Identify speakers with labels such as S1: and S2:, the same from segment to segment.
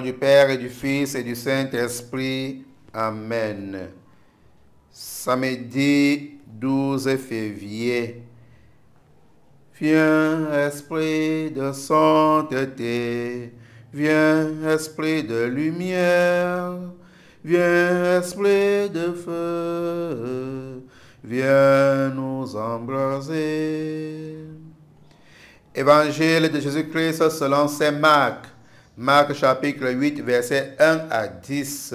S1: du Père et du Fils et du Saint-Esprit. Amen. Samedi 12 février. Viens, Esprit de sainteté, viens, Esprit de lumière, viens, Esprit de feu, viens nous embraser. Évangile de Jésus-Christ selon saint Marc. Marc chapitre 8, versets 1 à 10.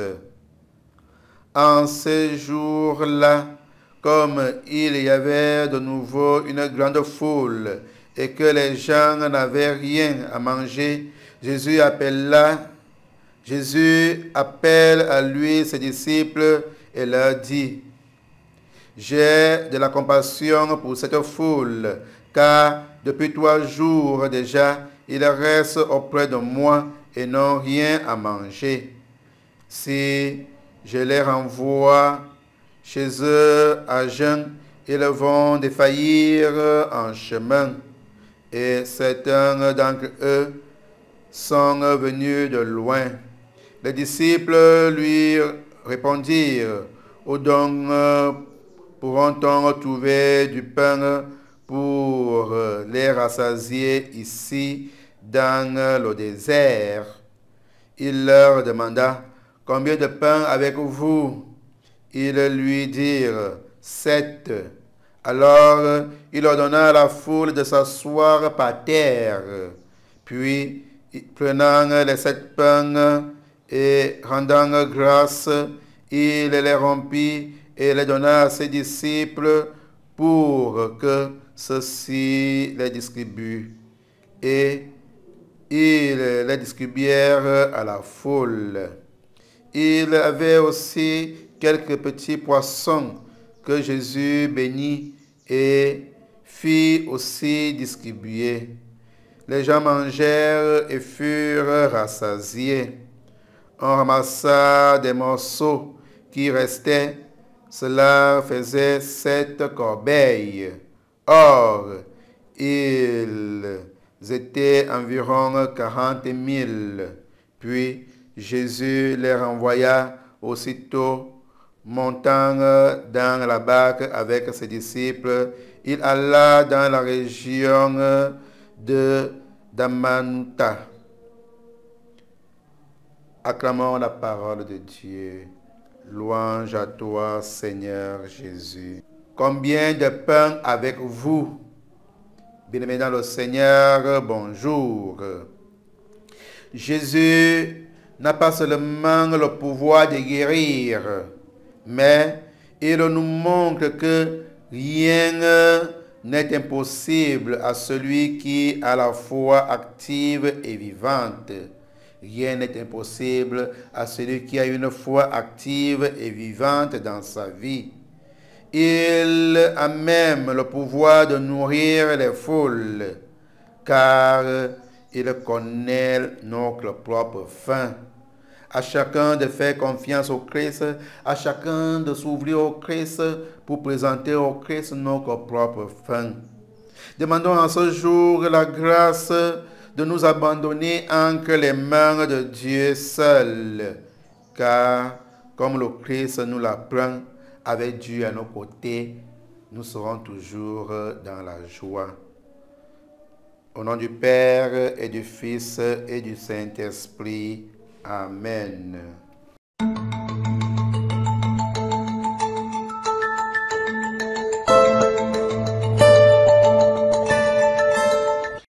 S1: En ces jours-là, comme il y avait de nouveau une grande foule et que les gens n'avaient rien à manger, Jésus appelle à lui ses disciples et leur dit: j'ai de la compassion pour cette foule, car depuis 3 jours déjà, ils restent auprès de moi et n'ont rien à manger. Si je les renvoie chez eux à jeun, ils vont défaillir en chemin. Et certains d'entre eux sont venus de loin. Les disciples lui répondirent: où donc pourront-on trouver du pain pour les rassasier ici dans le désert? Il leur demanda: combien de pain avez-vous? Ils lui dirent: 7. Alors il ordonna à la foule de s'asseoir par terre. Puis, prenant les 7 pains et rendant grâce, il les rompit et les donna à ses disciples pour que ceux-ci les distribuent. Et ils les distribuèrent à la foule. Il avait aussi quelques petits poissons que Jésus bénit et fit aussi distribuer. Les gens mangèrent et furent rassasiés. On ramassa des morceaux qui restaient. Cela faisait 7 corbeilles. Or, ils étaient environ 40 000. Puis Jésus les renvoya aussitôt. Montant dans la barque avec ses disciples, il alla dans la région de Dalmanuta. Acclamons la parole de Dieu. Louange à toi, Seigneur Jésus. Combien de pain avez-vous? Bien-aimés dans le Seigneur, bonjour. Jésus n'a pas seulement le pouvoir de guérir, mais il nous montre que rien n'est impossible à celui qui a la foi active et vivante. Rien n'est impossible à celui qui a une foi active et vivante dans sa vie. Il a même le pouvoir de nourrir les foules, car il connaît notre propre faim. À chacun de faire confiance au Christ, à chacun de s'ouvrir au Christ pour présenter au Christ notre propre faim. Demandons en ce jour la grâce de nous abandonner entre les mains de Dieu seul, car comme le Christ nous l'apprend, avec Dieu à nos côtés, nous serons toujours dans la joie. Au nom du Père et du Fils et du Saint-Esprit. Amen.